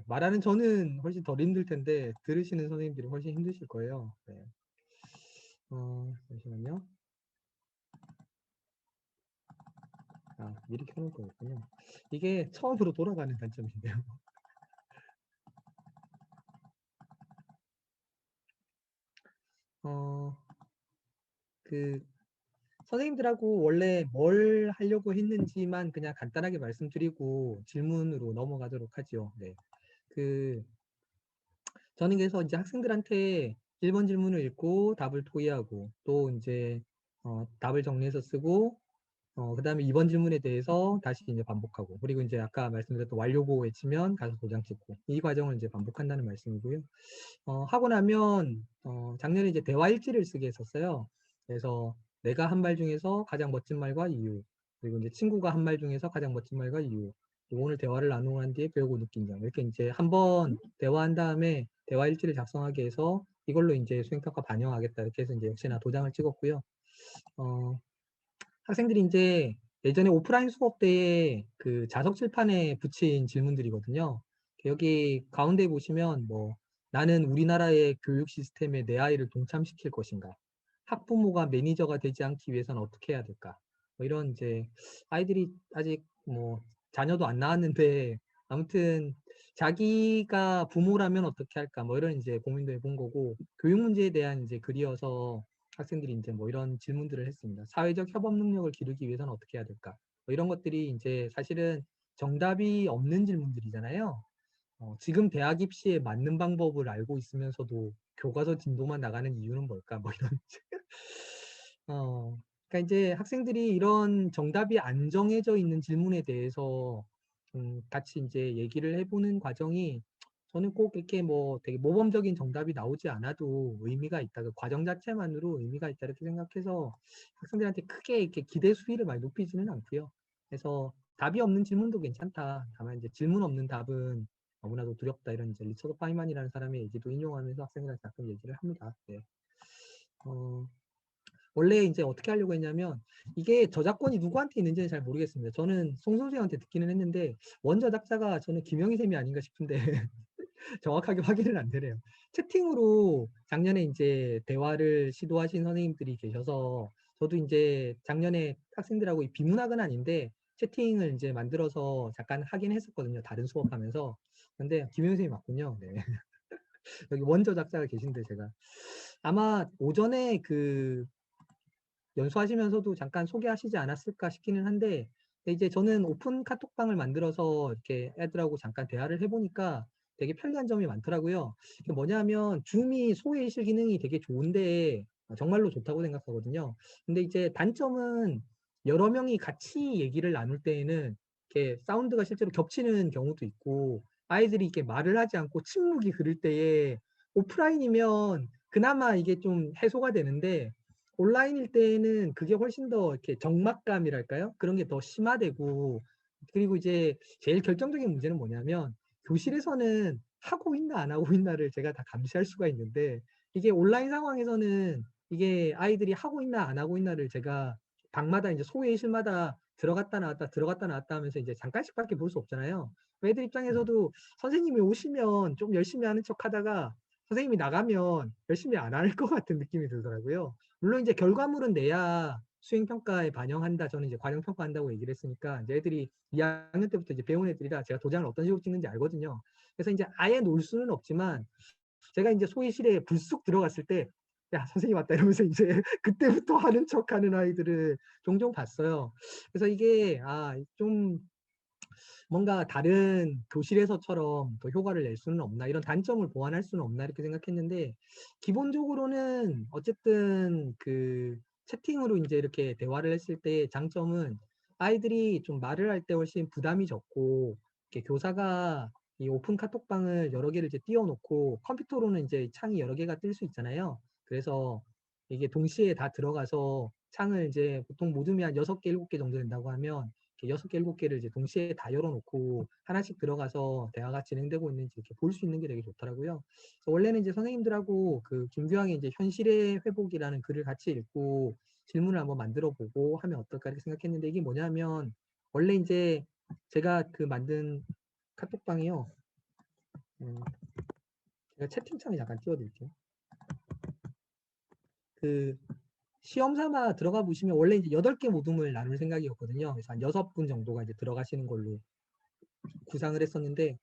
말하는 저는 훨씬 덜 힘들 텐데 들으시는 선생님들이 훨씬 힘드실 거예요. 네. 잠시만요. 미리 켜놓을 거였군요. 이게 처음으로 돌아가는 단점인데요. 어, 그 선생님들하고 원래 뭘 하려고 했는지만 그냥 간단하게 말씀드리고 질문으로 넘어가도록 하죠. 네. 저는 그래서 이제 학생들한테 1번 질문을 읽고 답을 토의하고 또 이제 답을 정리해서 쓰고 그다음에 2번 질문에 대해서 다시 이제 반복하고 그리고 이제 아까 말씀드렸던 완료보 외치면 가서 도장 찍고 이 과정을 이제 반복한다는 말씀이고요. 하고 나면 작년에 이제 대화 일지를 쓰게 했었어요. 그래서 내가 한 말 중에서 가장 멋진 말과 이유 그리고 이제 친구가 한 말 중에서 가장 멋진 말과 이유 그리고 오늘 대화를 나누고 난 뒤에 배우고 느낀 점 이렇게 이제 한번 대화한 다음에 대화 일지를 작성하게 해서 이걸로 이제 수행평가 반영하겠다 이렇게 해서 이제 역시나 도장을 찍었고요. 어, 학생들이 이제 예전에 오프라인 수업 때에 그 자석 칠판에 붙인 질문들이거든요. 여기 가운데 보시면 뭐 나는 우리나라의 교육 시스템에 내 아이를 동참시킬 것인가? 학부모가 매니저가 되지 않기 위해서는 어떻게 해야 될까? 뭐 이런 이제 아이들이 아직 뭐 자녀도 안 낳았는데 아무튼 자기가 부모라면 어떻게 할까? 뭐 이런 이제 고민도 해본 거고 교육 문제에 대한 이제 글이어서 학생들이 이제 뭐 이런 질문들을 했습니다. 사회적 협업 능력을 기르기 위해서는 어떻게 해야 될까? 뭐 이런 것들이 이제 사실은 정답이 없는 질문들이잖아요. 지금 대학 입시에 맞는 방법을 알고 있으면서도 교과서 진도만 나가는 이유는 뭘까? 뭐 이런. 그러니까 이제 학생들이 이런 정답이 안 정해져 있는 질문에 대해서 같이 이제 얘기를 해보는 과정이 저는 꼭 이렇게 뭐 되게 모범적인 정답이 나오지 않아도 의미가 있다. 그 과정 자체만으로 의미가 있다 이렇게 생각해서 학생들한테 크게 이렇게 기대 수위를 많이 높이지는 않고요. 그래서 답이 없는 질문도 괜찮다. 다만 이제 질문 없는 답은 너무나도 두렵다 이런 이제 리처드 파이만이라는 사람의 얘기도 인용하면서 학생들한테 가끔 얘기를 합니다. 네. 어, 원래 이제 어떻게 하려고 했냐면 이게 저작권이 누구한테 있는지는 잘 모르겠습니다. 저는 송 선생한테 듣기는 했는데 원저작자가 저는 김영희 쌤이 아닌가 싶은데 정확하게 확인은 안 되네요. 채팅으로 작년에 이제 대화를 시도하신 선생님들이 계셔서 저도 이제 작년에 학생들하고 비문학은 아닌데 채팅을 이제 만들어서 잠깐 하긴 했었거든요. 다른 수업하면서. 근데 김영희 쌤이 맞군요. 네. 여기 원저작자가 계신데 제가 아마 오전에 그 연수하시면서도 잠깐 소개하시지 않았을까 싶기는 한데 이제 저는 오픈 카톡방을 만들어서 이렇게 애들하고 잠깐 대화를 해보니까 되게 편리한 점이 많더라고요. 이게 뭐냐면 줌이 소외의실 기능이 되게 좋은데 정말로 좋다고 생각하거든요. 근데 이제 단점은 여러 명이 같이 얘기를 나눌 때에는 이렇게 사운드가 실제로 겹치는 경우도 있고 아이들이 이렇게 말을 하지 않고 침묵이 흐를 때에 오프라인이면 그나마 이게 좀 해소가 되는데 온라인일 때는 그게 훨씬 더 이렇게 적막감이랄까요? 그런 게 더 심화되고 그리고 이제 제일 결정적인 문제는 뭐냐면 교실에서는 하고 있나 안 하고 있나를 제가 다 감시할 수가 있는데 이게 온라인 상황에서는 이게 아이들이 하고 있나 안 하고 있나를 제가 방마다 이제 소외실마다 들어갔다 나왔다 들어갔다 나왔다 하면서 이제 잠깐씩밖에 볼 수 없잖아요. 애들 입장에서도 선생님이 오시면 좀 열심히 하는 척 하다가 선생님이 나가면 열심히 안 할 것 같은 느낌이 들더라고요. 물론 이제 결과물은 내야 수행평가에 반영한다. 저는 이제 과정평가한다고 얘기를 했으니까 이제 애들이 2학년 때부터 이제 배운 애들이라 제가 도장을 어떤 식으로 찍는지 알거든요. 그래서 이제 아예 놓을 수는 없지만 제가 이제 소위실에 불쑥 들어갔을 때 야, 선생님 왔다 이러면서 이제 그때부터 하는 척 하는 아이들을 종종 봤어요. 그래서 이게, 좀 뭔가 다른 교실에서처럼 더 효과를 낼 수는 없나 이런 단점을 보완할 수는 없나 이렇게 생각했는데 기본적으로는 어쨌든 그 채팅으로 이제 이렇게 대화를 했을 때 장점은 아이들이 좀 말을 할 때 훨씬 부담이 적고 이렇게 교사가 이 오픈 카톡방을 여러 개를 이제 띄워놓고 컴퓨터로는 이제 창이 여러 개가 뜰 수 있잖아요. 그래서 이게 동시에 다 들어가서 창을 이제 보통 모둠이 한 6개, 7개 정도 된다고 하면 6개, 7개를 이제 동시에 다 열어놓고 하나씩 들어가서 대화가 진행되고 있는지 이렇게 볼 수 있는 게 되게 좋더라고요. 그래서 원래는 이제 선생님들하고 그 김규항의 이제 현실의 회복이라는 글을 같이 읽고 질문을 한번 만들어 보고 하면 어떨까 이렇게 생각했는데 이게 뭐냐면 원래 이제 제가 그 만든 카톡방이요. 제가 채팅창에 잠깐 띄워드릴게요. 그 시험 삼아 들어가 보시면 원래 이제 8개 모둠을 나눌 생각이었거든요. 그래서 한 6분 정도가 이제 들어가시는 걸로 구상을 했었는데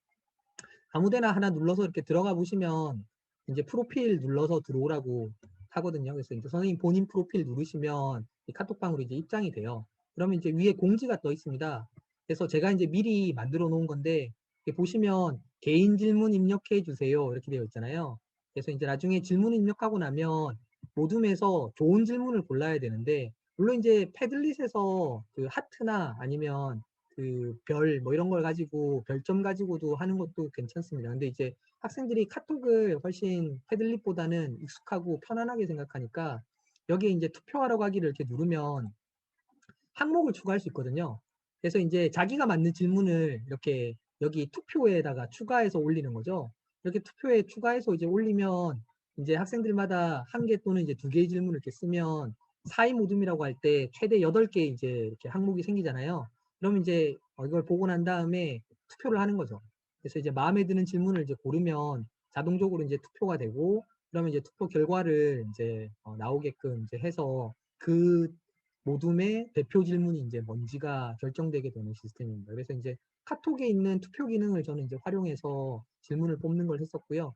아무데나 하나 눌러서 이렇게 들어가 보시면 이제 프로필 눌러서 들어오라고 하거든요. 그래서 이제 선생님 본인 프로필 누르시면 이 카톡방으로 이제 입장이 돼요. 그러면 이제 위에 공지가 떠 있습니다. 그래서 제가 이제 미리 만들어 놓은 건데 보시면 개인 질문 입력해 주세요 이렇게 되어 있잖아요. 그래서 이제 나중에 질문 입력하고 나면 모둠에서 좋은 질문을 골라야 되는데 물론 이제 패들릿에서 그 하트나 아니면 그 별 뭐 이런 걸 가지고 별점 가지고도 하는 것도 괜찮습니다. 근데 이제 학생들이 카톡을 훨씬 패들릿보다는 익숙하고 편안하게 생각하니까 여기에 이제 투표하라고 하기를 이렇게 누르면 항목을 추가할 수 있거든요. 그래서 이제 자기가 맞는 질문을 이렇게 여기 투표에다가 추가해서 올리는 거죠. 이렇게 투표에 추가해서 이제 올리면 이제 학생들마다 1개 또는 이제 2개의 질문을 이렇게 쓰면 4인 모둠이라고 할 때 최대 8개 이제 이렇게 항목이 생기잖아요. 그러면 이제 이걸 보고 난 다음에 투표를 하는 거죠. 그래서 이제 마음에 드는 질문을 이제 고르면 자동적으로 이제 투표가 되고 그러면 이제 투표 결과를 이제 나오게끔 이제 해서 그 모둠의 대표 질문이 이제 뭔지가 결정되게 되는 시스템입니다. 그래서 이제 카톡에 있는 투표 기능을 저는 이제 활용해서 질문을 뽑는 걸 했었고요.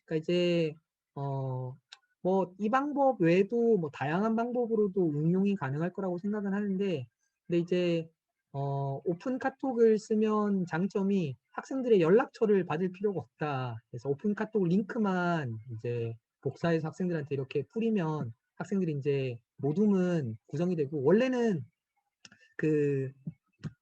그러니까 이제 뭐 이 방법 외에도 뭐 다양한 방법으로도 응용이 가능할 거라고 생각은 하는데, 근데 이제 오픈 카톡을 쓰면 장점이 학생들의 연락처를 받을 필요가 없다. 그래서 오픈 카톡 링크만 이제 복사해서 학생들한테 이렇게 뿌리면 학생들이 이제 모둠은 구성이 되고 원래는 그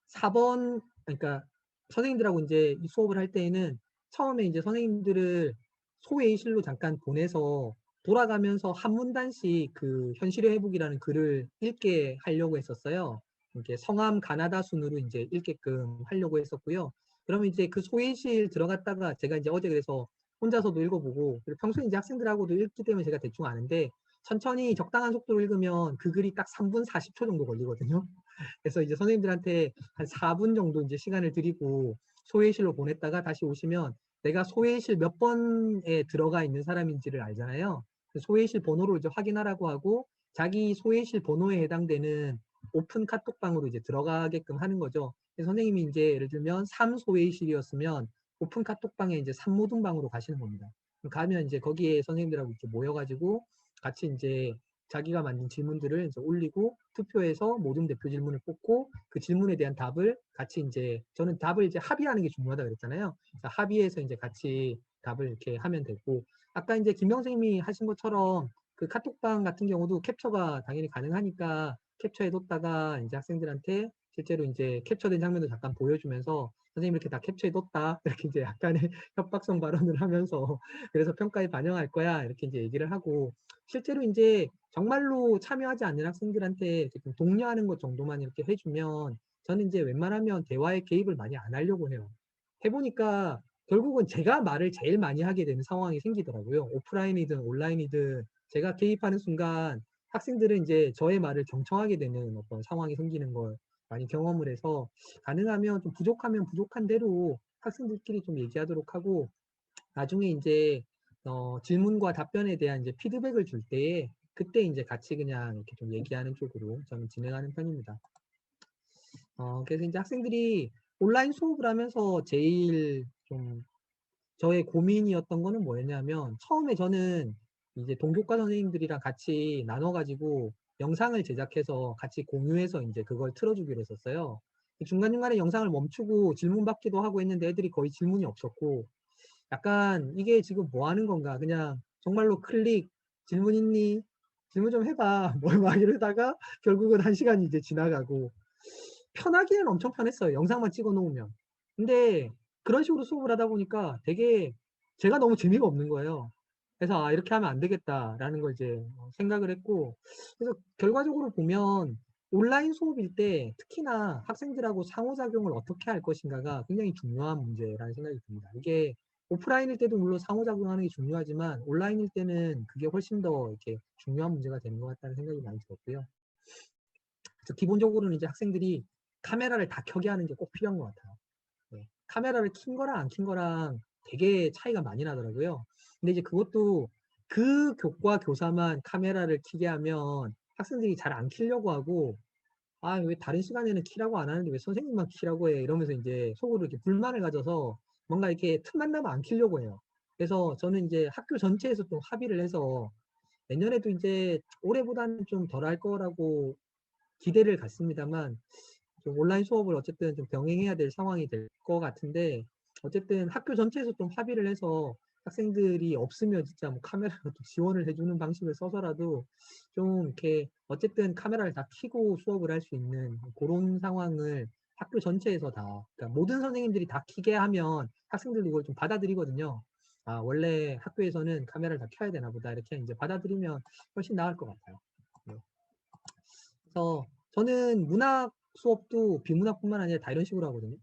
4번 그러니까 선생님들하고 이제 이 수업을 할 때에는 처음에 이제 선생님들을 소회의실로 잠깐 보내서 돌아가면서 한 문단씩 그 현실의 회복이라는 글을 읽게 하려고 했었어요. 이렇게 성함 가나다 순으로 이제 읽게끔 하려고 했었고요. 그러면 이제 그 소회의실 들어갔다가 제가 이제 어제 그래서 혼자서도 읽어보고 그리고 평소에 이제 학생들하고도 읽기 때문에 제가 대충 아는데 천천히 적당한 속도로 읽으면 그 글이 딱 3분 40초 정도 걸리거든요. 그래서 이제 선생님들한테 한 4분 정도 이제 시간을 드리고 소회의실로 보냈다가 다시 오시면 내가 소회의실 몇 번에 들어가 있는 사람인지를 알잖아요. 소회의실 번호를 이제 확인하라고 하고 자기 소회의실 번호에 해당되는 오픈 카톡방으로 이제 들어가게끔 하는 거죠. 선생님이 이제 예를 들면 3소회의실이었으면 오픈 카톡방에 이제 3모둠방으로 가시는 겁니다. 가면 이제 거기에 선생님들하고 이렇게 모여가지고 같이 이제 자기가 만든 질문들을 이제 올리고 투표해서 모든 대표 질문을 뽑고 그 질문에 대한 답을 같이 이제 저는 답을 이제 합의하는 게 중요하다 그랬잖아요. 합의해서 이제 같이 답을 이렇게 하면 되고 아까 이제 김명 선생님이 하신 것처럼 그 카톡방 같은 경우도 캡처가 당연히 가능하니까 캡처해뒀다가 이제 학생들한테 실제로 이제 캡처된 장면도 잠깐 보여주면서 선생님 이렇게 다 캡처해뒀다 이렇게 이제 약간의 협박성 발언을 하면서 그래서 평가에 반영할 거야 이렇게 이제 얘기를 하고 실제로 이제 정말로 참여하지 않는 학생들한테 좀 독려하는 것 정도만 이렇게 해주면 저는 이제 웬만하면 대화에 개입을 많이 안 하려고 해요. 해보니까 결국은 제가 말을 제일 많이 하게 되는 상황이 생기더라고요. 오프라인이든 온라인이든 제가 개입하는 순간 학생들은 이제 저의 말을 경청하게 되는 어떤 상황이 생기는 걸 많이 경험을 해서 가능하면 좀 부족하면 부족한 대로 학생들끼리 좀 얘기하도록 하고 나중에 이제 질문과 답변에 대한 이제 피드백을 줄 때에 그때 이제 같이 그냥 이렇게 좀 얘기하는 쪽으로 저는 진행하는 편입니다. 그래서 이제 학생들이 온라인 수업을 하면서 제일 좀 저의 고민이었던 거는 뭐였냐면 처음에 저는 이제 동교과 선생님들이랑 같이 나눠가지고 영상을 제작해서 같이 공유해서 이제 그걸 틀어주기로 했었어요. 중간중간에 영상을 멈추고 질문 받기도 하고 했는데 애들이 거의 질문이 없었고 약간 이게 지금 뭐 하는 건가 그냥 정말로 클릭 질문 있니? 질문 좀 해봐 뭘 막 이러다가 결국은 1시간이 이제 지나가고 편하기는 엄청 편했어요. 영상만 찍어 놓으면. 근데 그런 식으로 수업을 하다 보니까 되게 제가 너무 재미가 없는 거예요. 그래서 아, 이렇게 하면 안 되겠다라는 걸 이제 생각을 했고 그래서 결과적으로 보면 온라인 수업일 때 특히나 학생들하고 상호작용을 어떻게 할 것인가가 굉장히 중요한 문제라는 생각이 듭니다. 이게 오프라인일 때도 물론 상호작용하는 게 중요하지만 온라인일 때는 그게 훨씬 더 이렇게 중요한 문제가 되는 것 같다는 생각이 많이 들었고요. 그래서 기본적으로는 이제 학생들이 카메라를 다 켜게 하는 게 꼭 필요한 것 같아요. 네. 카메라를 킨 거랑 안 킨 거랑 되게 차이가 많이 나더라고요. 근데 이제 그것도 그 교과 교사만 카메라를 켜게 하면 학생들이 잘 안 켜려고 하고, 아, 왜 다른 시간에는 키라고 안 하는데 왜 선생님만 키라고 해? 이러면서 이제 속으로 이렇게 불만을 가져서 뭔가 이렇게 틈만 나면 안 키려고 해요. 그래서 저는 이제 학교 전체에서 좀 합의를 해서 내년에도 이제 올해보다는 좀 덜 할 거라고 기대를 갖습니다만, 좀 온라인 수업을 어쨌든 좀 병행해야 될 상황이 될 것 같은데, 어쨌든 학교 전체에서 좀 합의를 해서 학생들이 없으면 진짜 뭐 카메라로 또 지원을 해주는 방식을 써서라도 좀 이렇게 어쨌든 카메라를 다 켜고 수업을 할 수 있는 그런 상황을 학교 전체에서 다, 그러니까 모든 선생님들이 다 켜게 하면 학생들도 이걸 좀 받아들이거든요. 아, 원래 학교에서는 카메라를 다 켜야 되나 보다. 이렇게 이제 받아들이면 훨씬 나을 것 같아요. 네. 그래서 저는 문학 수업도 비문학뿐만 아니라 다 이런 식으로 하거든요.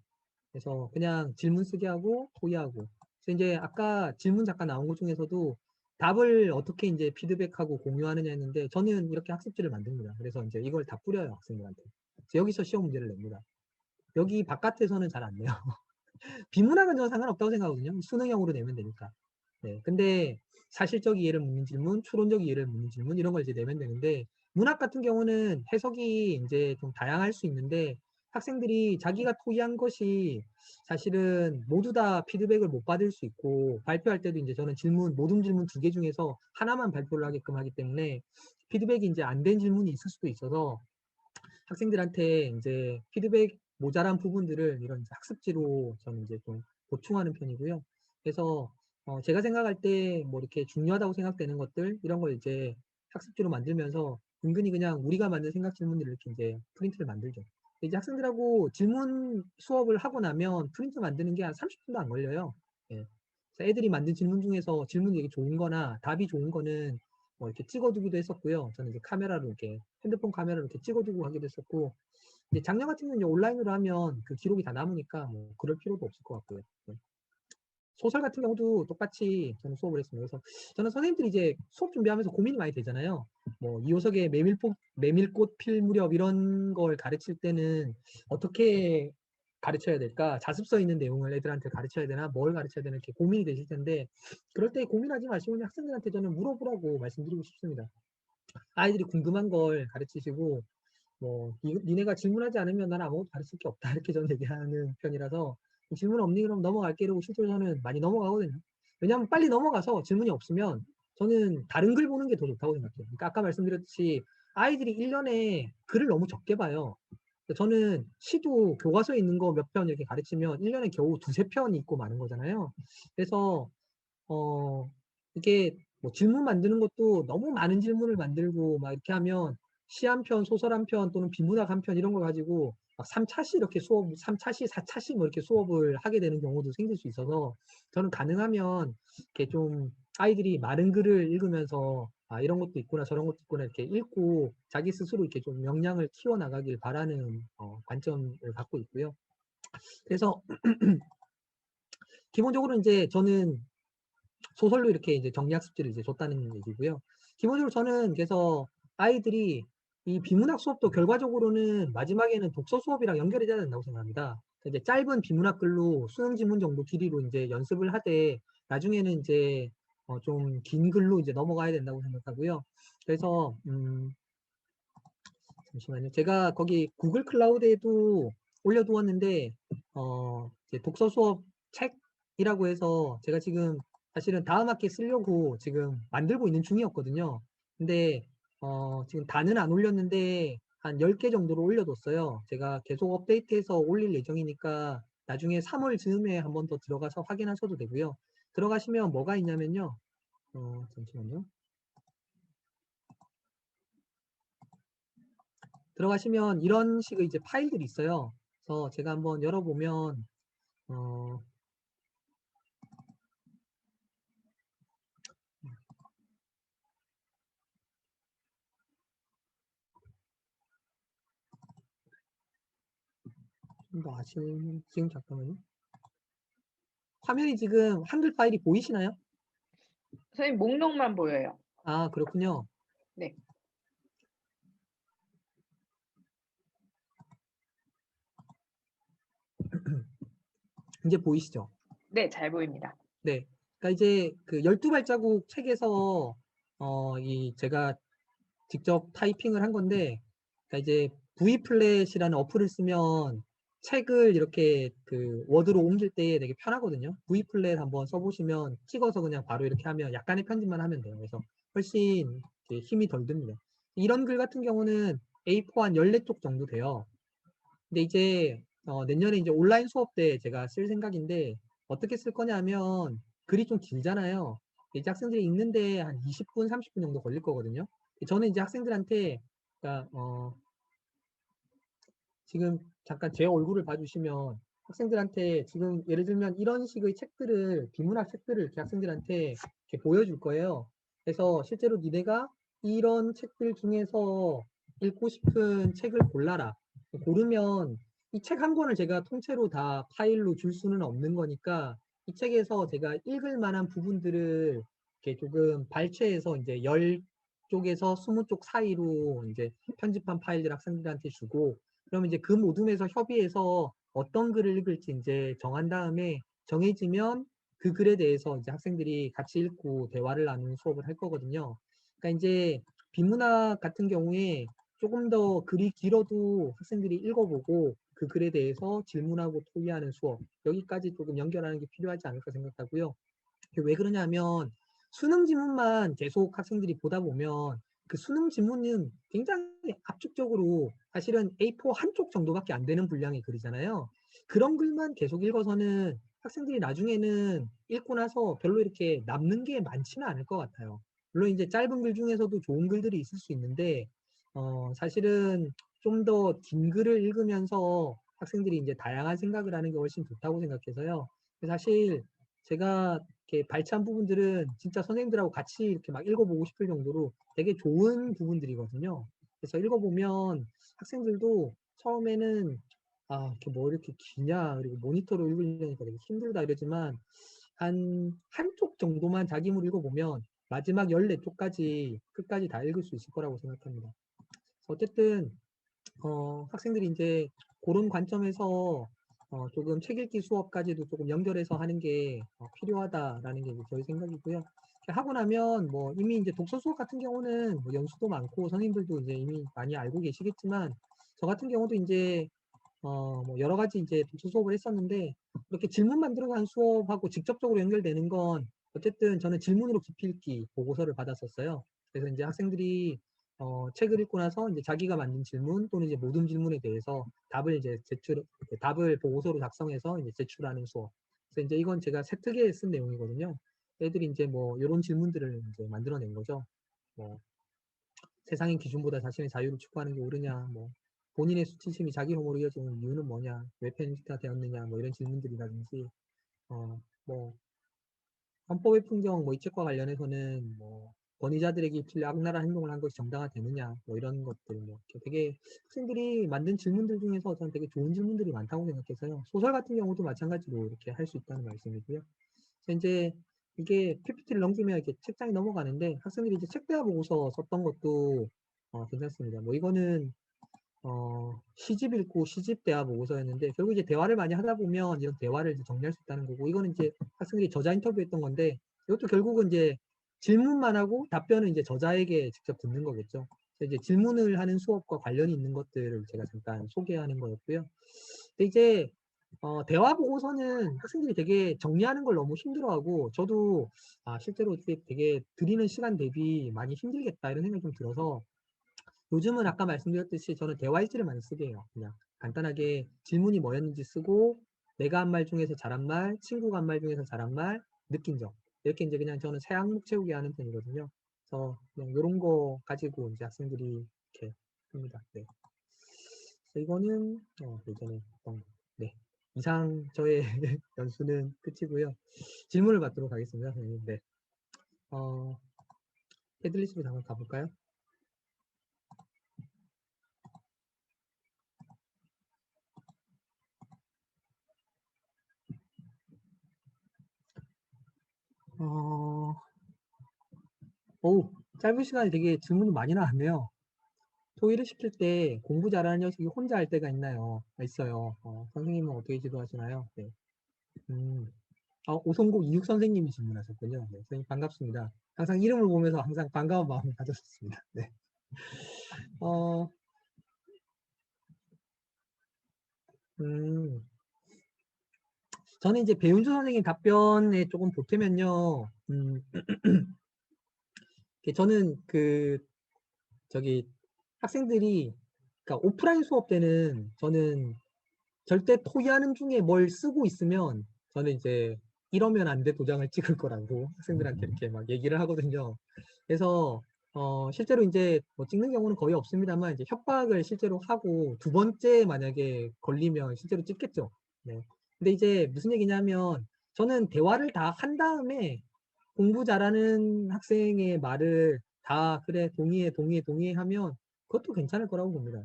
그래서 그냥 질문 쓰게 하고 토의하고. 그래서 이제 아까 질문 잠깐 나온 것 중에서도 답을 어떻게 이제 피드백하고 공유하느냐 했는데 저는 이렇게 학습지를 만듭니다. 그래서 이제 이걸 다 뿌려요, 학생들한테. 그래서 여기서 시험 문제를 냅니다. 여기 바깥에서는 잘 안 내요. 비문학은 저는 상관없다고 생각하거든요. 수능형으로 내면 되니까. 네. 근데 사실적 이해를 묻는 질문, 추론적 이해를 묻는 질문 이런 걸 이제 내면 되는데 문학 같은 경우는 해석이 이제 좀 다양할 수 있는데 학생들이 자기가 토의한 것이 사실은 모두 다 피드백을 못 받을 수 있고 발표할 때도 이제 저는 질문 모든 질문 2개 중에서 하나만 발표를 하게끔 하기 때문에 피드백이 이제 안 된 질문이 있을 수도 있어서 학생들한테 이제 피드백 모자란 부분들을 이런 학습지로 저는 이제 좀 보충하는 편이고요. 그래서 제가 생각할 때 뭐 이렇게 중요하다고 생각되는 것들 이런 걸 이제 학습지로 만들면서 은근히 그냥 우리가 만든 생각 질문들을 이렇게 이제 프린트를 만들죠. 이제 학생들하고 질문 수업을 하고 나면 프린트 만드는 게 한 30분도 안 걸려요. 예. 그래서 애들이 만든 질문 중에서 질문이 되게 좋은 거나 답이 좋은 거는 뭐 이렇게 찍어두기도 했었고요. 저는 이제 카메라로 이렇게 핸드폰 카메라로 이렇게 찍어두고 하기도 했었고 이제 작년 같은 경우는 이제 온라인으로 하면 그 기록이 다 남으니까 뭐 그럴 필요도 없을 것 같고요. 네. 소설 같은 경우도 똑같이 저는 수업을 했습니다. 그래서 저는 선생님들이 이제 수업 준비하면서 고민이 많이 되잖아요. 뭐 이호석의 메밀꽃 필 무렵 이런 걸 가르칠 때는 어떻게 가르쳐야 될까? 자습서 있는 내용을 애들한테 가르쳐야 되나? 뭘 가르쳐야 되나? 이렇게 고민이 되실 텐데 그럴 때 고민하지 마시고 그냥 학생들한테 저는 물어보라고 말씀드리고 싶습니다. 아이들이 궁금한 걸 가르치시고 뭐 니네가 질문하지 않으면 나는 아무것도 가르칠 게 없다 이렇게 저는 얘기하는 편이라서 질문 없니 그럼 넘어갈게 이러고 실제로 저는 많이 넘어가거든요. 왜냐하면 빨리 넘어가서 질문이 없으면 저는 다른 글 보는 게 더 좋다고 생각해요. 그러니까 아까 말씀드렸듯이 아이들이 1년에 글을 너무 적게 봐요. 저는 시도 교과서에 있는 거 몇 편 이렇게 가르치면 1년에 겨우 2~3편 읽고 마는 거잖아요. 그래서 이게 뭐 질문 만드는 것도 너무 많은 질문을 만들고 막 이렇게 하면 시 한 편, 소설 한 편 또는 비문학 한 편 이런 걸 가지고 막 3차시 이렇게 수업, 3차시, 4차시 뭐 이렇게 수업을 하게 되는 경우도 생길 수 있어서 저는 가능하면 이렇게 좀 아이들이 많은 글을 읽으면서 아, 이런 것도 있구나, 저런 것도 있구나 이렇게 읽고 자기 스스로 이렇게 좀 역량을 키워나가길 바라는 관점을 갖고 있고요. 그래서 기본적으로 이제 저는 소설로 이렇게 이제 정리학습지를 이제 줬다는 얘기고요. 기본적으로 저는 그래서 아이들이 이 비문학 수업도 결과적으로는 마지막에는 독서 수업이랑 연결이 돼야 된다고 생각합니다. 이제 짧은 비문학 글로 수능 지문 정도 길이로 이제 연습을 하되 나중에는 이제 좀 긴 글로 이제 넘어가야 된다고 생각하고요. 그래서 잠시만요. 제가 거기 구글 클라우드에도 올려두었는데 이제 독서 수업 책이라고 해서 제가 지금 사실은 다음 학기에 쓰려고 지금 만들고 있는 중이었거든요. 근데 지금 다는 안 올렸는데 한 10개 정도로 올려뒀어요. 제가 계속 업데이트해서 올릴 예정이니까 나중에 3월 즈음에 한 번 더 들어가서 확인하셔도 되고요. 들어가시면 뭐가 있냐면요. 잠시만요. 들어가시면 이런 식의 이제 파일들이 있어요. 그래서 제가 한번 열어보면 어, 좀 더 아시는 지금 잠깐만요. 화면이 지금 한글 파일이 보이시나요? 선생님 목록만 보여요. 아, 그렇군요. 네. 이제 보이시죠? 네, 잘 보입니다. 네. 그러니까 이제 그 12발자국 책에서 제가 직접 타이핑을 한 건데, 그러니까 이제 V플랫이라는 어플을 쓰면 책을 이렇게 그 워드로 옮길 때 되게 편하거든요. V플랫 한번 써보시면 찍어서 그냥 바로 이렇게 하면 약간의 편집만 하면 돼요. 그래서 훨씬 이제 힘이 덜 듭니다. 이런 글 같은 경우는 A4 한 14쪽 정도 돼요. 근데 이제 내년에 이제 온라인 수업 때 제가 쓸 생각인데, 어떻게 쓸 거냐 하면 글이 좀 길잖아요. 이제 학생들이 읽는데 한 20분, 30분 정도 걸릴 거거든요. 저는 이제 학생들한테, 그러니까 지금 잠깐 제 얼굴을 봐주시면 학생들한테 지금 예를 들면 이런 식의 책들을, 비문학 책들을 이렇게 학생들한테 이렇게 보여줄 거예요. 그래서 실제로 니네가 이런 책들 중에서 읽고 싶은 책을 골라라. 고르면 이 책 한 권을 제가 통째로 다 파일로 줄 수는 없는 거니까, 이 책에서 제가 읽을 만한 부분들을 이렇게 조금 발췌해서 이제 10쪽에서 20쪽 사이로 이제 편집한 파일들 학생들한테 주고, 그러면 이제 그 모둠에서 협의해서 어떤 글을 읽을지 이제 정한 다음에, 정해지면 그 글에 대해서 이제 학생들이 같이 읽고 대화를 나누는 수업을 할 거거든요. 그러니까 이제 비문학 같은 경우에 조금 더 글이 길어도 학생들이 읽어보고 그 글에 대해서 질문하고 토의하는 수업, 여기까지 조금 연결하는 게 필요하지 않을까 생각하고요. 왜 그러냐면 수능 지문만 계속 학생들이 보다 보면 그 수능 지문은 굉장히 압축적으로 사실은 A4 한쪽 정도밖에 안 되는 분량의 글이잖아요. 그런 글만 계속 읽어서는 학생들이 나중에는 읽고 나서 별로 이렇게 남는 게 많지는 않을 것 같아요. 물론 이제 짧은 글 중에서도 좋은 글들이 있을 수 있는데, 사실은 좀 더 긴 글을 읽으면서 학생들이 이제 다양한 생각을 하는 게 훨씬 좋다고 생각해서요. 사실 제가 이렇게 발췌한 부분들은 진짜 선생님들하고 같이 이렇게 막 읽어보고 싶을 정도로 되게 좋은 부분들이거든요. 그래서 읽어보면 학생들도 처음에는 이렇게 뭐 이렇게 기냐, 그리고 모니터로 읽으려니까 되게 힘들다 이러지만, 한쪽 정도만 자기 힘으로 읽어보면 마지막 14쪽까지 끝까지 다 읽을 수 있을 거라고 생각합니다. 어쨌든 학생들이 이제 그런 관점에서 조금 책 읽기 수업까지도 조금 연결해서 하는 게 필요하다라는 게 이제 저희 생각이고요. 하고 나면 뭐 이미 이제 독서 수업 같은 경우는 뭐 연수도 많고 선생님들도 이제 이미 많이 알고 계시겠지만, 저 같은 경우도 이제 뭐 여러 가지 이제 독서 수업을 했었는데, 이렇게 질문 만들어서 한 수업하고 직접적으로 연결되는 건, 어쨌든 저는 질문으로 깊이 읽기 보고서를 받았었어요. 그래서 이제 학생들이 책을 읽고 나서 이제 자기가 만든 질문 또는 이제 모든 질문에 대해서 답을 이제 답을 보고서로 작성해서 이제 제출하는 수업. 그래서 이제 이건 제가 세특에 쓴 내용이거든요. 애들이 이제 뭐 이런 질문들을 이제 만들어낸 거죠. 뭐 세상의 기준보다 자신의 자유를 추구하는 게 옳으냐, 뭐 본인의 수치심이 자기 혐오로 이어지는 이유는 뭐냐, 왜 페미니스트가 되었느냐, 뭐 이런 질문들이라든지, 뭐 헌법의 풍정 뭐 이 책과 관련해서는 뭐 권위자들에게 입힐 악랄한 행동을 한 것이 정당화되느냐, 뭐 이런 것들, 뭐 이렇게 되게 학생들이 만든 질문들 중에서 저는 되게 좋은 질문들이 많다고 생각해서요. 소설 같은 경우도 마찬가지로 이렇게 할 수 있다는 말씀이고요. 그래서 이제 이게 PPT를 넘기면 이렇게 책장이 넘어가는데, 학생들이 이제 책 대화 보고서 썼던 것도 괜찮습니다. 뭐 이거는 시집 읽고 시집 대화 보고서였는데, 결국 이제 대화를 많이 하다 보면 이런 대화를 이제 정리할 수 있다는 거고, 이거는 이제 학생들이 저자 인터뷰했던 건데, 이것도 결국은 이제 질문만 하고 답변은 이제 저자에게 직접 듣는 거겠죠. 그래서 이제 질문을 하는 수업과 관련이 있는 것들을 제가 잠깐 소개하는 거였고요. 근데 이제 대화 보고서는 학생들이 되게 정리하는 걸 너무 힘들어하고, 저도 실제로 이렇게 되게 드리는 시간 대비 많이 힘들겠다 이런 생각이 좀 들어서, 요즘은 아까 말씀드렸듯이 저는 대화일지를 많이 쓰게 해요. 그냥 간단하게 질문이 뭐였는지 쓰고, 내가 한 말 중에서 잘한 말, 친구가 한 말 중에서 잘한 말, 느낀 점. 이렇게 이제 그냥 저는 새 항목 채우기 하는 편이거든요. 그래서 그냥 이런 거 가지고 이제 학생들이 이렇게 합니다. 네. 그래서 이거는 예전에 했던 거. 네. 이상 저의 연수는 끝이고요. 질문을 받도록 하겠습니다, 선생님. 네. 헤드리스로 잠깐 가볼까요? 어, 짧은 시간에 되게 질문이 많이 나왔네요. 토의를 시킬 때 공부 잘하는 녀석이 혼자 할 때가 있나요? 있어요. 선생님은 어떻게 지도하시나요? 네. 음. 오성국 이육 선생님이 질문하셨군요. 네, 선생님 반갑습니다. 항상 이름을 보면서 항상 반가운 마음을 가졌습니다. 네. 어, 음, 저는 이제 배윤주 선생님 답변에 조금 보태면요. 저는 저기 학생들이, 그러니까 오프라인 수업 때는 저는 절대 토의하는 중에 뭘 쓰고 있으면 저는 이제 이러면 안 돼 도장을 찍을 거라고 학생들한테 이렇게 막 얘기를 하거든요. 그래서 실제로 이제 뭐 찍는 경우는 거의 없습니다만 이제 협박을 실제로 하고 두 번째 만약에 걸리면 실제로 찍겠죠. 네. 근데 이제 무슨 얘기냐면 저는 대화를 다 한 다음에 공부 잘하는 학생의 말을 다 그래 동의해 하면 그것도 괜찮을 거라고 봅니다.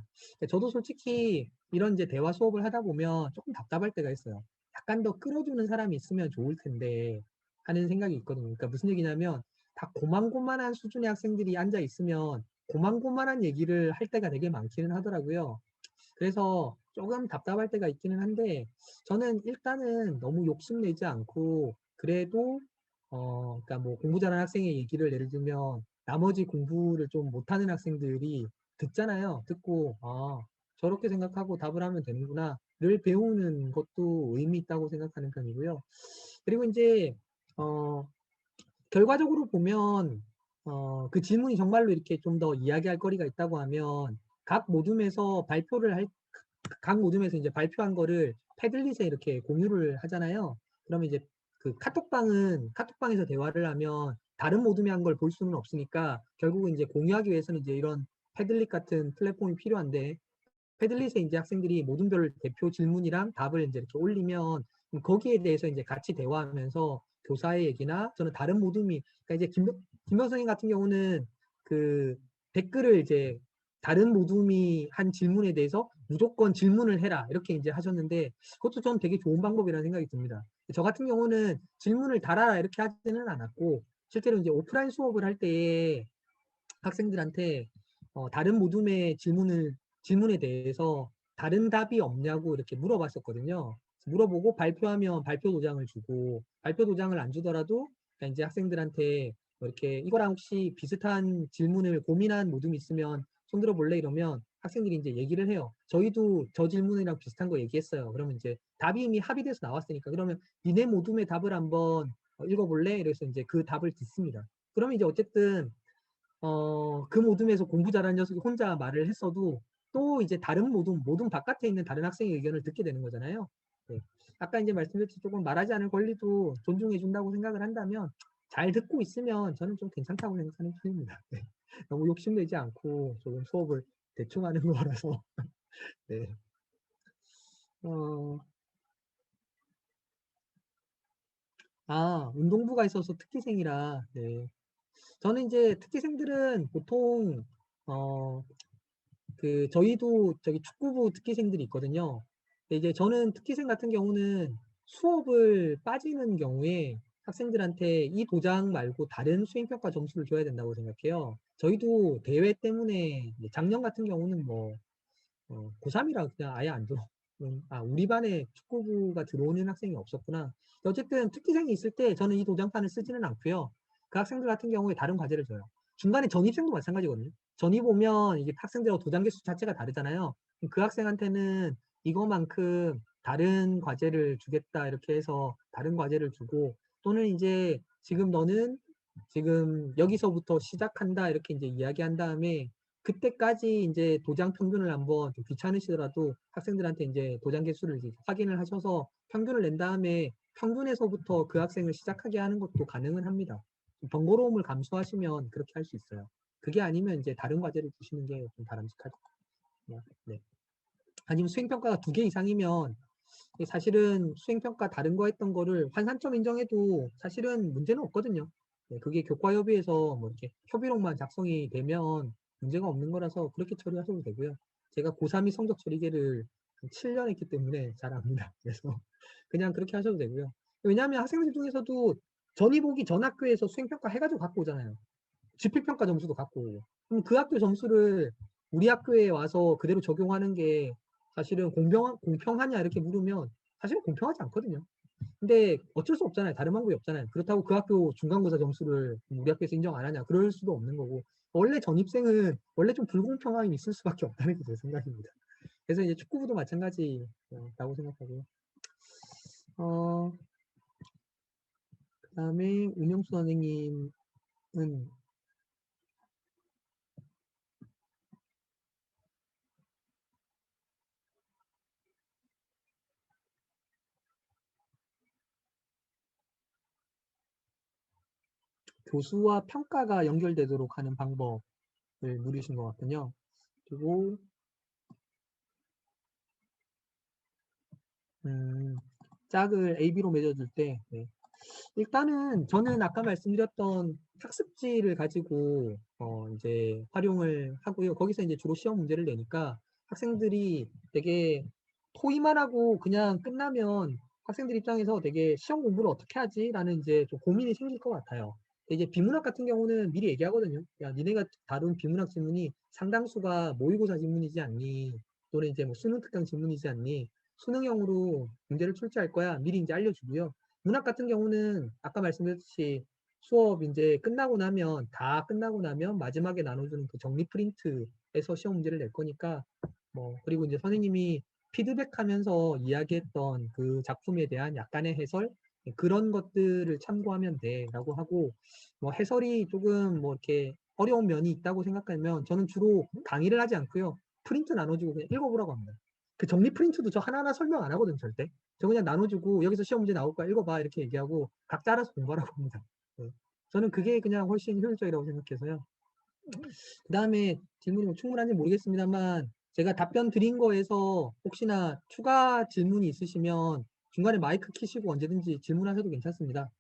저도 솔직히 이런 이제 대화 수업을 하다 보면 조금 답답할 때가 있어요. 약간 더 끌어주는 사람이 있으면 좋을 텐데 하는 생각이 있거든요. 그러니까 무슨 얘기냐면 다 고만고만한 수준의 학생들이 앉아 있으면 고만고만한 얘기를 할 때가 되게 많기는 하더라고요. 그래서 조금 답답할 때가 있기는 한데 저는 일단은 너무 욕심내지 않고 그래도 그러니까 뭐 공부 잘하는 학생의 얘기를 예를 들면 나머지 공부를 좀 못하는 학생들이 듣잖아요. 듣고 저렇게 생각하고 답을 하면 되는구나를 배우는 것도 의미 있다고 생각하는 편이고요. 그리고 이제 어, 결과적으로 보면 그 질문이 정말로 이렇게 좀 더 이야기할 거리가 있다고 하면 각 모둠에서 각 모둠에서 이제 발표한 거를 패들릿에 이렇게 공유를 하잖아요. 그러면 이제 그 카톡방에서 대화를 하면 다른 모둠이 한 걸 볼 수는 없으니까 결국은 이제 공유하기 위해서는 이제 이런 패들릿 같은 플랫폼이 필요한데 패들릿에 이제 학생들이 모둠별 대표 질문이랑 답을 이제 이렇게 올리면 거기에 대해서 이제 같이 대화하면서 교사의 얘기나 저는 다른 모둠이 그러니까 이제 김 선생님 같은 경우는 그 댓글을 이제 다른 모둠이 한 질문에 대해서 무조건 질문을 해라 이렇게 이제 하셨는데 그것도 저는 되게 좋은 방법이라는 생각이 듭니다. 저 같은 경우는 질문을 달아라 이렇게 하지는 않았고 실제로 이제 오프라인 수업을 할 때에 학생들한테 다른 모둠의 질문에 대해서 다른 답이 없냐고 이렇게 물어봤었거든요. 물어보고 발표하면 발표 도장을 주고 발표 도장을 안 주더라도 이제 학생들한테 뭐 이렇게 이거랑 혹시 비슷한 질문을 고민한 모둠이 있으면 손들어 볼래 이러면 학생들이 이제 얘기를 해요. 저희도 저 질문이랑 비슷한 거 얘기했어요. 그러면 이제 답이 이미 합의돼서 나왔으니까 그러면 니네 모둠의 답을 한번 읽어볼래? 이래서 이제 그 답을 듣습니다. 그러면 이제 어쨌든 그 모둠에서 공부 잘하는 녀석이 혼자 말을 했어도 또 이제 다른 모둠 바깥에 있는 다른 학생의 의견을 듣게 되는 거잖아요. 네. 아까 이제 말씀드렸듯이 조금 말하지 않을 권리도 존중해 준다고 생각을 한다면 잘 듣고 있으면 저는 좀 괜찮다고 생각하는 편입니다. 네. 너무 욕심내지 않고 조금 수업을 대충 하는 거라서. 네. 어, 운동부가 있어서 특기생이라. 네. 저는 이제 특기생들은 보통 어, 저희도 저기 축구부 특기생들이 있거든요. 근데 이제 저는 특기생 같은 경우는 수업을 빠지는 경우에 학생들한테 이 도장 말고 다른 수행평가 점수를 줘야 된다고 생각해요. 저희도 대회 때문에 작년 같은 경우는 뭐 고3이라 그냥 아예 안 들어. 우리 반에 축구부가 들어오는 학생이 없었구나. 어쨌든 특기생이 있을 때 저는 이 도장판을 쓰지는 않고요. 그 학생들 같은 경우에 다른 과제를 줘요. 중간에 전입생도 마찬가지거든요. 전입 오면 이게 학생들하고 도장 개수 자체가 다르잖아요. 그 학생한테는 이거만큼 다른 과제를 주겠다 이렇게 해서 다른 과제를 주고 또는 이제 지금 너는 지금 여기서부터 시작한다 이렇게 이제 이야기한 다음에 그때까지 이제 도장 평균을 한번 좀 귀찮으시더라도 학생들한테 이제 도장 개수를 이제 확인을 하셔서 평균을 낸 다음에 평균에서부터 그 학생을 시작하게 하는 것도 가능은 합니다. 번거로움을 감수하시면 그렇게 할 수 있어요. 그게 아니면 이제 다른 과제를 주시는 게 좀 바람직할 것 같아요. 네. 아니면 수행평가가 2개 이상이면 사실은 수행평가 다른 거 했던 거를 환산점 인정해도 사실은 문제는 없거든요. 네, 그게 교과협의에서 뭐 이렇게 협의록만 작성이 되면 문제가 없는 거라서 그렇게 처리하셔도 되고요. 제가 고3이 성적 처리계를 7년 했기 때문에 잘 압니다. 그래서 그냥 그렇게 하셔도 되고요. 왜냐하면 학생들 중에서도 전이 보기 전 학교에서 수행평가 해가지고 갖고 오잖아요. 지필평가 점수도 갖고 오고. 그럼 그 학교 점수를 우리 학교에 와서 그대로 적용하는 게 사실은 공평하냐 이렇게 물으면 사실은 공평하지 않거든요. 근데 어쩔 수 없잖아요. 다른 방법이 없잖아요. 그렇다고 그 학교 중간고사 점수를 우리 학교에서 인정 안 하냐? 그럴 수도 없는 거고. 원래 전입생은 원래 좀 불공평함이 있을 수밖에 없다는 게 제 생각입니다. 그래서 이제 축구부도 마찬가지라고 생각하고요. 그다음에 운영수 선생님은 교수와 평가가 연결되도록 하는 방법을 물으신 것 같군요. 그리고 짝을 AB로 맺어줄 때 네. 일단은 저는 아까 말씀드렸던 학습지를 가지고 이제 활용을 하고요. 거기서 이제 주로 시험 문제를 내니까 학생들이 되게 토의만 하고 그냥 끝나면 학생들 입장에서 되게 시험 공부를 어떻게 하지? 라는 이제 좀 고민이 생길 것 같아요. 이제 비문학 같은 경우는 미리 얘기하거든요. 야, 니네가 다룬 비문학 지문이 상당수가 모의고사 지문이지 않니? 또는 이제 뭐 수능 특강 지문이지 않니? 수능형으로 문제를 출제할 거야. 미리 이제 알려주고요. 문학 같은 경우는 아까 말씀드렸듯이 수업 이제 끝나고 나면 다 끝나고 나면 마지막에 나눠주는 그 정리 프린트에서 시험 문제를 낼 거니까 뭐 그리고 이제 선생님이 피드백하면서 이야기했던 그 작품에 대한 약간의 해설 그런 것들을 참고하면 돼라고 하고 뭐 해설이 조금 뭐 이렇게 어려운 면이 있다고 생각하면 저는 주로 강의를 하지 않고요 프린트 나눠주고 그냥 읽어보라고 합니다. 그 정리 프린트도 저 하나하나 설명 안 하거든요 절대. 저 그냥 나눠주고 여기서 시험 문제 나올 거야 읽어봐 이렇게 얘기하고 각자 알아서 공부하라고 합니다. 네. 저는 그게 그냥 훨씬 효율적이라고 생각해서요. 그 다음에 질문이 뭐 충분한지 모르겠습니다만 제가 답변 드린 거에서 혹시나 추가 질문이 있으시면 중간에 마이크 키시고 언제든지 질문하셔도 괜찮습니다.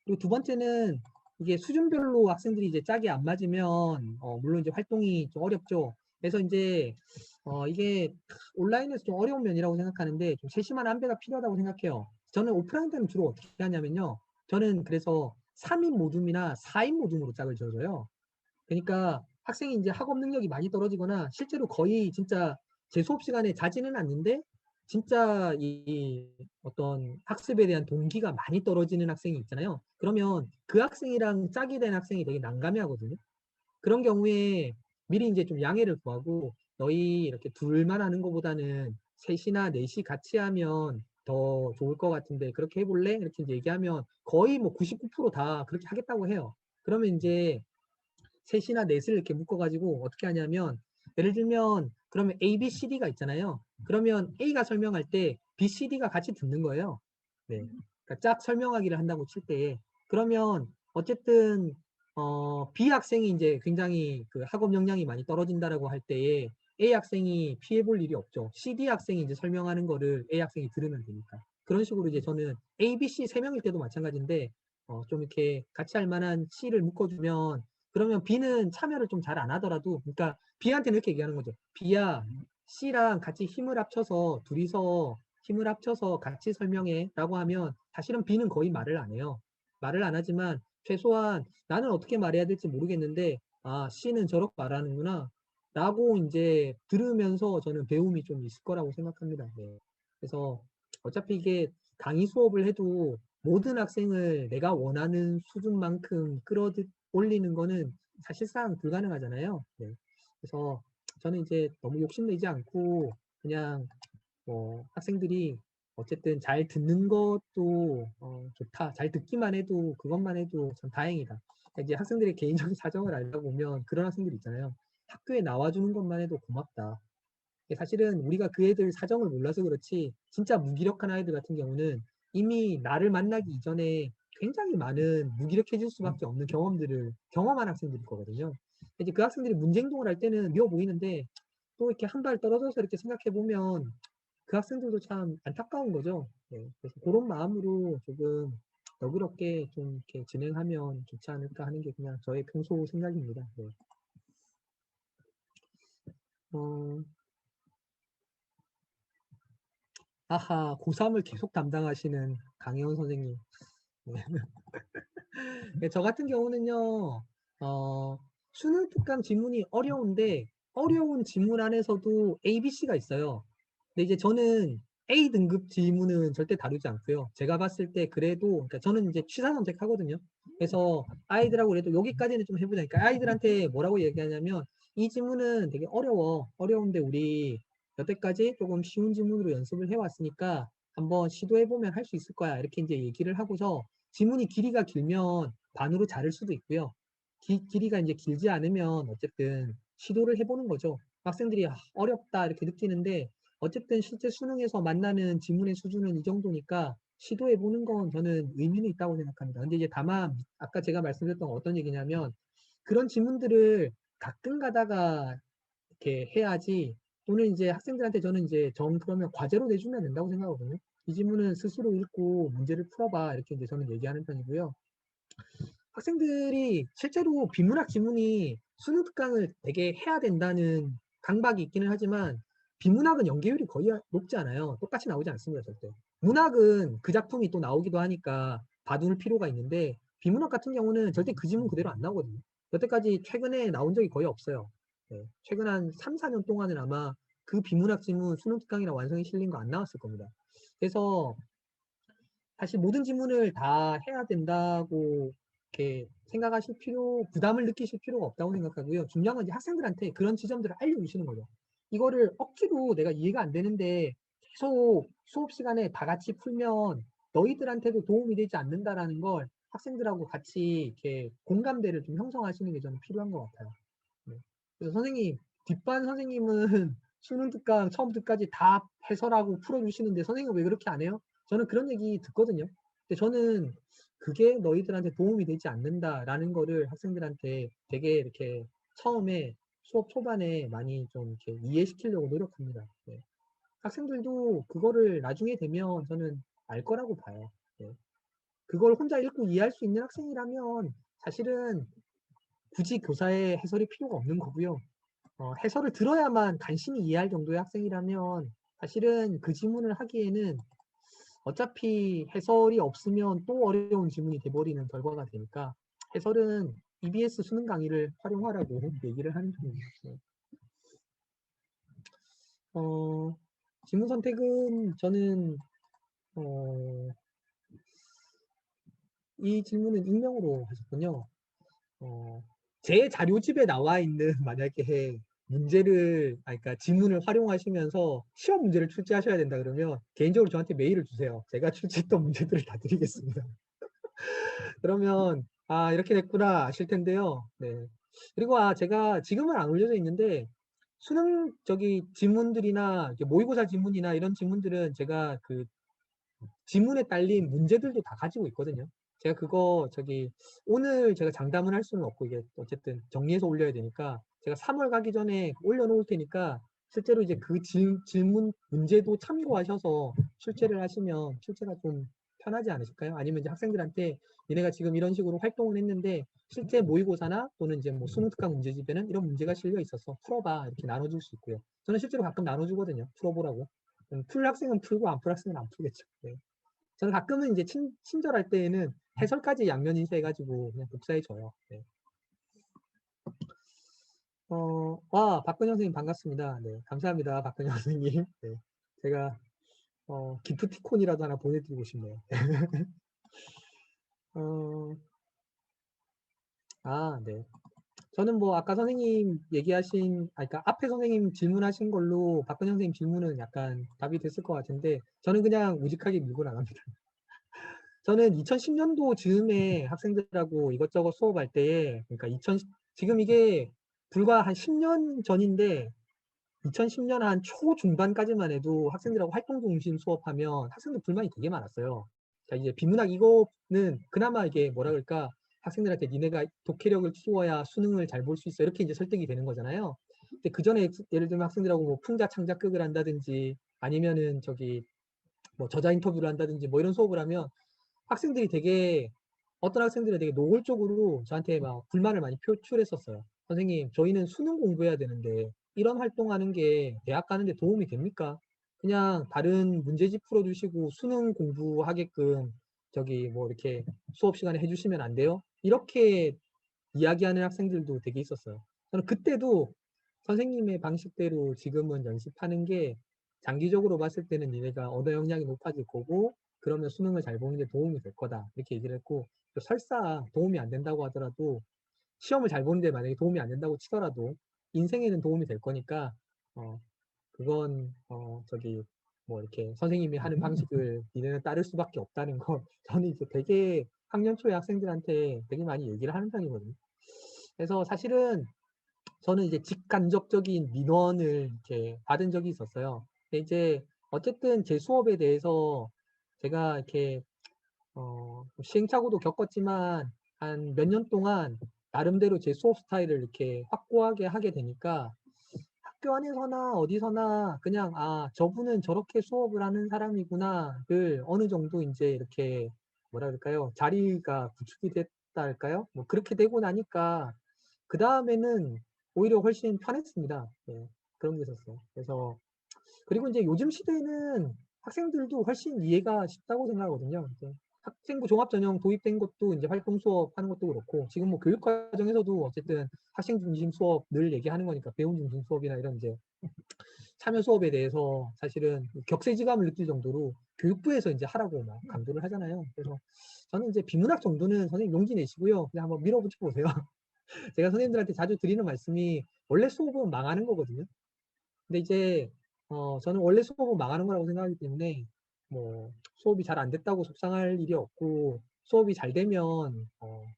그리고 두 번째는 이게 수준별로 학생들이 이제 짝이 안 맞으면 물론 이제 활동이 좀 어렵죠. 그래서 이제 이게 온라인에서 좀 어려운 면이라고 생각하는데 좀 세심한 안배가 필요하다고 생각해요. 저는 오프라인 때는 주로 어떻게 하냐면요. 저는 그래서 3인 모둠이나 4인 모둠으로 짝을 지어줘요. 그러니까 학생이 이제 학업 능력이 많이 떨어지거나 실제로 거의 진짜 제 수업 시간에 자지는 않는데 진짜 이 어떤 학습에 대한 동기가 많이 떨어지는 학생이 있잖아요. 그러면 그 학생이랑 짝이 된 학생이 되게 난감해하거든요. 그런 경우에 미리 이제 좀 양해를 구하고 너희 이렇게 둘만 하는 것보다는 셋이나 넷이 같이 하면 더 좋을 것 같은데 그렇게 해볼래? 이렇게 이제 얘기하면 거의 뭐 99%다 그렇게 하겠다고 해요. 그러면 이제 셋이나 넷을 이렇게 묶어가지고 어떻게 하냐면 예를 들면 그러면 A, B, C, D가 있잖아요. 그러면 A가 설명할 때 B, C, D가 같이 듣는 거예요. 네. 그러니까 짝 설명하기를 한다고 칠 때에 그러면 어쨌든 B 학생이 이제 굉장히 그 학업 역량이 많이 떨어진다라고 할 때에 A 학생이 피해 볼 일이 없죠. C, D 학생이 이제 설명하는 거를 A 학생이 들으면 되니까. 그런 식으로 이제 저는 A, B, C 세 명일 때도 마찬가지인데 좀 이렇게 같이 할 만한 C를 묶어주면 그러면 B는 참여를 좀 잘 안 하더라도, 그러니까 B한테는 이렇게 얘기하는 거죠. B야, C랑 같이 힘을 합쳐서 둘이서 힘을 합쳐서 같이 설명해 라고 하면 사실은 B는 거의 말을 안 해요. 말을 안 하지만 최소한 나는 어떻게 말해야 될지 모르겠는데 아 C는 저렇게 말하는구나 라고 이제 들으면서 저는 배움이 좀 있을 거라고 생각합니다. 네. 그래서 어차피 이게 강의 수업을 해도 모든 학생을 내가 원하는 수준만큼 올리는 거는 사실상 불가능하잖아요. 네. 그래서 저는 이제 너무 욕심내지 않고 그냥 뭐 학생들이 어쨌든 잘 듣는 것도 좋다. 잘 듣기만 해도 그것만 해도 참 다행이다. 그러니까 이제 학생들의 개인적인 사정을 알다 보면 그런 학생들 있잖아요. 학교에 나와주는 것만 해도 고맙다. 사실은 우리가 그 애들 사정을 몰라서 그렇지 진짜 무기력한 아이들 같은 경우는 이미 나를 만나기 이전에 굉장히 많은 무기력해질 수밖에 없는 경험들을 경험한 학생들일 거거든요. 이제 그 학생들이 문제 행동을 할 때는 미워 보이는데 또 이렇게 한 발 떨어져서 이렇게 생각해 보면 그 학생들도 참 안타까운 거죠. 네, 그래서 그런 마음으로 조금 너그럽게 좀 이렇게 진행하면 좋지 않을까 하는 게 그냥 저의 평소 생각입니다. 네. 어, 아하, 고3을 계속 담당하시는 강혜원 선생님. 네. 네, 저 같은 경우는요, 수능 특강 지문이 어려운데, 어려운 지문 안에서도 A, B, C가 있어요. 근데 이제 저는 A 등급 지문은 절대 다루지 않고요. 제가 봤을 때 그래도 그러니까 저는 이제 취사 선택하거든요. 그래서 아이들하고 그래도 여기까지는 좀 해보자. 그러니까 아이들한테 뭐라고 얘기하냐면 이 지문은 되게 어려워. 어려운데 우리 여태까지 조금 쉬운 지문으로 연습을 해왔으니까 한번 시도해보면 할 수 있을 거야. 이렇게 이제 얘기를 하고서 지문이 길이가 길면 반으로 자를 수도 있고요. 길이가 이제 길지 않으면 어쨌든 시도를 해보는 거죠. 학생들이 어렵다 이렇게 느끼는데 어쨌든 실제 수능에서 만나는 지문의 수준은 이 정도니까 시도해보는 건 저는 의미는 있다고 생각합니다. 근데 이제 다만 아까 제가 말씀드렸던 건 어떤 얘기냐면 그런 지문들을 가끔 가다가 이렇게 해야지 또는 이제 학생들한테 저는 이제 그러면 과제로 내주면 된다고 생각하거든요. 이 지문은 스스로 읽고 문제를 풀어봐 이렇게 이제 저는 얘기하는 편이고요. 학생들이 실제로 비문학 지문이 수능 특강을 되게 해야 된다는 강박이 있기는 하지만 비문학은 연계율이 거의 높지 않아요. 똑같이 나오지 않습니다, 절대. 문학은 그 작품이 또 나오기도 하니까 봐둘 필요가 있는데 비문학 같은 경우는 절대 그 지문 그대로 안 나오거든요. 여태까지 최근에 나온 적이 거의 없어요. 네, 최근 한 3, 4년 동안은 아마 그 비문학 지문 수능 특강이나 완성이 실린 거 안 나왔을 겁니다. 그래서 사실 모든 지문을 다 해야 된다고 이렇게 생각하실 부담을 느끼실 필요가 없다고 생각하고요. 중요한 건 이제 학생들한테 그런 지점들을 알려주시는 거죠. 이거를 억지로 내가 이해가 안 되는데 계속 수업 시간에 다 같이 풀면 너희들한테도 도움이 되지 않는다라는 걸 학생들하고 같이 이렇게 공감대를 좀 형성하시는 게 저는 필요한 것 같아요. 네. 그래서 선생님, 뒷반 선생님은 수능 특강 처음부터 끝까지 다 해설하고 풀어주시는데 선생님 왜 그렇게 안 해요? 저는 그런 얘기 듣거든요. 근데 저는 그게 너희들한테 도움이 되지 않는다라는 거를 학생들한테 되게 이렇게 처음에 수업 초반에 많이 좀 이렇게 이해시키려고 노력합니다. 네. 학생들도 그거를 나중에 되면 저는 알 거라고 봐요. 네. 그걸 혼자 읽고 이해할 수 있는 학생이라면 사실은 굳이 교사의 해설이 필요가 없는 거고요. 해설을 들어야만 간신히 이해할 정도의 학생이라면 사실은 그 지문을 하기에는 어차피 해설이 없으면 또 어려운 지문이 돼버리는 결과가 되니까 해설은 EBS 수능 강의를 활용하라고 얘기를 하는 중입니다. 지문 선택은 저는 이 질문은 익명으로 하셨군요. 제 자료집에 나와 있는 만약에 문제를, 그러니까 지문을 활용하시면서 시험 문제를 출제하셔야 된다 그러면 개인적으로 저한테 메일을 주세요. 제가 출제했던 문제들을 다 드리겠습니다. 그러면 이렇게 됐구나 아실 텐데요. 네. 그리고 제가 지금은 안 올려져 있는데 수능 지문들이나 모의고사 지문이나 이런 지문들은 제가 그 지문에 딸린 문제들도 다 가지고 있거든요. 제가 그거 오늘 제가 장담을 할 수는 없고 이게 어쨌든 정리해서 올려야 되니까 제가 3월 가기 전에 올려놓을 테니까 실제로 이제 그 질문 문제도 참고하셔서 출제를 하시면 출제가 좀 편하지 않으실까요? 아니면 이제 학생들한테 얘네가 지금 이런 식으로 활동을 했는데 실제 모의고사나 또는 이제 뭐 수능 특강 문제집에는 이런 문제가 실려 있어서 풀어봐 이렇게 나눠줄 수 있고요. 저는 실제로 가끔 나눠주거든요. 풀어보라고. 풀 학생은 풀고 안 풀 학생은 안 풀겠죠. 네. 저는 가끔은 이제 친절할 때에는 해설까지 양면 인쇄해가지고 그냥 복사해줘요. 네. 박근영 선생님 반갑습니다. 네, 감사합니다. 박근영 선생님. 네, 제가 기프티콘이라도 하나 보내드리고 싶네요. 네. 저는 뭐 아까 선생님 그러니까 앞에 선생님 질문하신 걸로 박근영 선생님 질문은 약간 답이 됐을 것 같은데 저는 그냥 우직하게 밀고 나갑니다. 저는 2010년도 즈음에 학생들하고 이것저것 수업할 때에, 그러니까 지금 이게 불과 한 10년 전인데, 2010년 한 초중반까지만 해도 학생들하고 활동 중심 수업하면 학생들 불만이 되게 많았어요. 자, 이제 비문학 이거는 그나마 이게 뭐라 그럴까, 학생들한테 니네가 독해력을 키워야 수능을 잘 볼 수 있어. 이렇게 이제 설득이 되는 거잖아요. 근데 그 전에 예를 들면 학생들하고 뭐 풍자 창작극을 한다든지 아니면은 뭐 저자 인터뷰를 한다든지 뭐 이런 수업을 하면 학생들이 어떤 학생들은 되게 노골적으로 저한테 막 불만을 많이 표출했었어요. 선생님, 저희는 수능 공부해야 되는데 이런 활동하는 게 대학 가는데 도움이 됩니까? 그냥 다른 문제집 풀어주시고 수능 공부하게끔 뭐 이렇게 수업 시간에 해주시면 안 돼요? 이렇게 이야기하는 학생들도 되게 있었어요. 저는 그때도 선생님의 방식대로 지금은 연습하는 게 장기적으로 봤을 때는 니네가 언어 역량이 높아질 거고 그러면 수능을 잘 보는 데 도움이 될 거다. 이렇게 얘기를 했고 또 설사 도움이 안 된다고 하더라도 시험을 잘 보는데 만약에 도움이 안 된다고 치더라도 인생에는 도움이 될 거니까 그건 저기 뭐 이렇게 선생님이 하는 방식을 니네는 따를 수밖에 없다는 거 저는 이제 되게 학년 초의 학생들한테 되게 많이 얘기를 하는 편이거든요. 그래서 사실은 저는 이제 직간접적인 민원을 이렇게 받은 적이 있었어요. 근데 이제 어쨌든 제 수업에 대해서 제가 이렇게 시행착오도 겪었지만 한 몇 년 동안 나름대로 제 수업 스타일을 이렇게 확고하게 하게 되니까 학교 안에서나 어디서나 그냥 저분은 저렇게 수업을 하는 사람이구나를 어느 정도 이제 이렇게 뭐라 그럴까요? 자리가 구축이 됐다 할까요? 뭐 그렇게 되고 나니까 그 다음에는 오히려 훨씬 편했습니다. 네, 그런 게 있었어요. 그래서 그리고 이제 요즘 시대에는 학생들도 훨씬 이해가 쉽다고 생각하거든요. 이제 학생부 종합전형 도입된 것도 이제 활동 수업 하는 것도 그렇고 지금 뭐 교육 과정에서도 어쨌든 학생 중심 수업 늘 얘기하는 거니까 배움 중심 수업이나 이런 이제 참여 수업에 대해서 사실은 격세지감을 느낄 정도로 교육부에서 이제 하라고 막 강조를 하잖아요. 그래서 저는 이제 비문학 정도는 선생님 용기 내시고요. 그냥 한번 밀어붙여 보세요. 제가 선생님들한테 자주 드리는 말씀이 원래 수업은 망하는 거거든요. 근데 이제 저는 원래 수업은 망하는 거라고 생각하기 때문에 뭐 수업이 잘 안 됐다고 속상할 일이 없고 수업이 잘 되면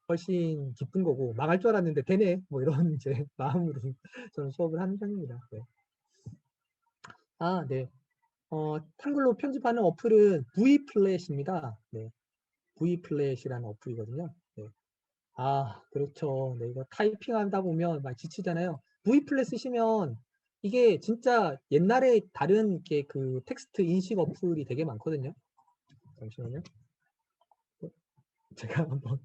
훨씬 기쁜 거고 망할 줄 알았는데 되네 뭐 이런 이제 마음으로 저는 수업을 하는 편입니다. 네. 네. 한글로 편집하는 어플은 V플랫입니다. 네. V플랫이라는 어플이거든요. 네. 그렇죠. 네, 이거 타이핑하다 보면 막 지치잖아요. V플랫 쓰시면 이게 진짜 옛날에 다른 게 그 텍스트 인식 어플이 되게 많거든요. 잠시만요. 제가 한번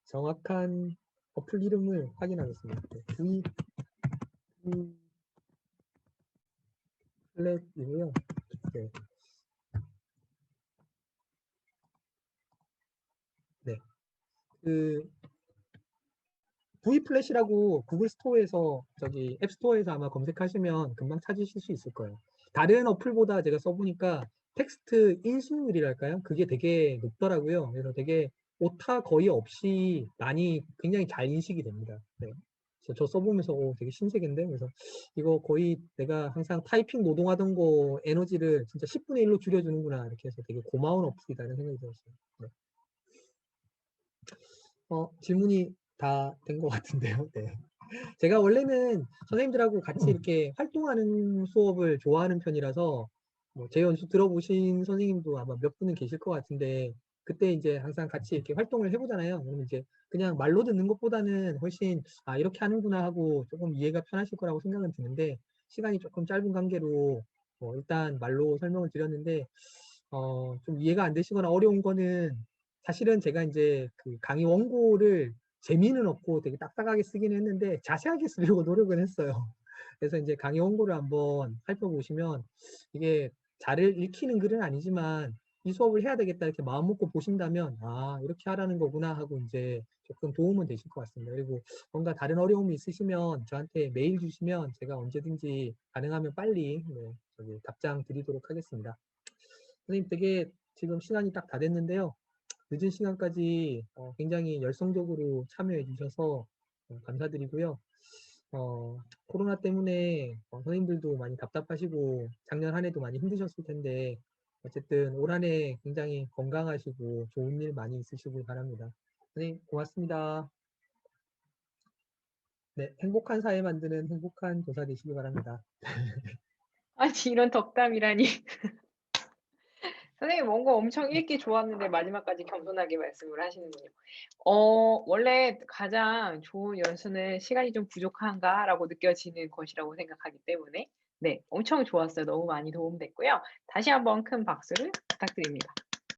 정확한 어플 이름을 확인하겠습니다. 네, V플랫이고요. 네. 네. 그 V플랫이라고 구글 스토어에서 저기 앱 스토어에서 아마 검색하시면 금방 찾으실 수 있을 거예요. 다른 어플보다 제가 써보니까 텍스트 인수율이랄까요? 그게 되게 높더라고요. 그래서 되게 오타 거의 없이 많이 굉장히 잘 인식이 됩니다. 네. 그래서 저 써보면서 되게 신세계인데 그래서 이거 거의 내가 항상 타이핑 노동하던 거 에너지를 진짜 10분의 1로 줄여주는구나 이렇게 해서 되게 고마운 어플이다 이런 생각이 들었어요. 네. 질문이 다 된 것 같은데요. 네. 제가 원래는 선생님들하고 같이 이렇게 활동하는 수업을 좋아하는 편이라서 제 연수 들어보신 선생님도 아마 몇 분은 계실 것 같은데 그때 이제 항상 같이 이렇게 활동을 해보잖아요. 그러면 이제 그냥 말로 듣는 것보다는 훨씬 이렇게 하는구나 하고 조금 이해가 편하실 거라고 생각은 드는데 시간이 조금 짧은 관계로 일단 말로 설명을 드렸는데 좀 이해가 안 되시거나 어려운 거는 사실은 제가 이제 그 강의 원고를 재미는 없고 되게 딱딱하게 쓰긴 했는데 자세하게 쓰려고 노력은 했어요. 그래서 이제 강의 원고를 한번 살펴보시면 이게 잘 읽히는 글은 아니지만 이 수업을 해야 되겠다 이렇게 마음 먹고 보신다면 이렇게 하라는 거구나 하고 이제 조금 도움은 되실 것 같습니다. 그리고 뭔가 다른 어려움이 있으시면 저한테 메일 주시면 제가 언제든지 가능하면 빨리 저기 답장 드리도록 하겠습니다. 선생님 되게 지금 시간이 딱 다 됐는데요. 늦은 시간까지 굉장히 열성적으로 참여해 주셔서 감사드리고요. 코로나 때문에 선생님들도 많이 답답하시고 작년 한 해도 많이 힘드셨을 텐데 어쨌든 올 한 해 굉장히 건강하시고 좋은 일 많이 있으시길 바랍니다. 선생님 고맙습니다. 네, 행복한 사회 만드는 행복한 교사 되시기 바랍니다. 아니, 이런 덕담이라니. 선생님 원고 엄청 읽기 좋았는데 마지막까지 겸손하게 말씀을 하시는군요. 원래 가장 좋은 연수는 시간이 좀 부족한가라고 느껴지는 것이라고 생각하기 때문에 네, 엄청 좋았어요. 너무 많이 도움됐고요. 다시 한번 큰 박수를 부탁드립니다.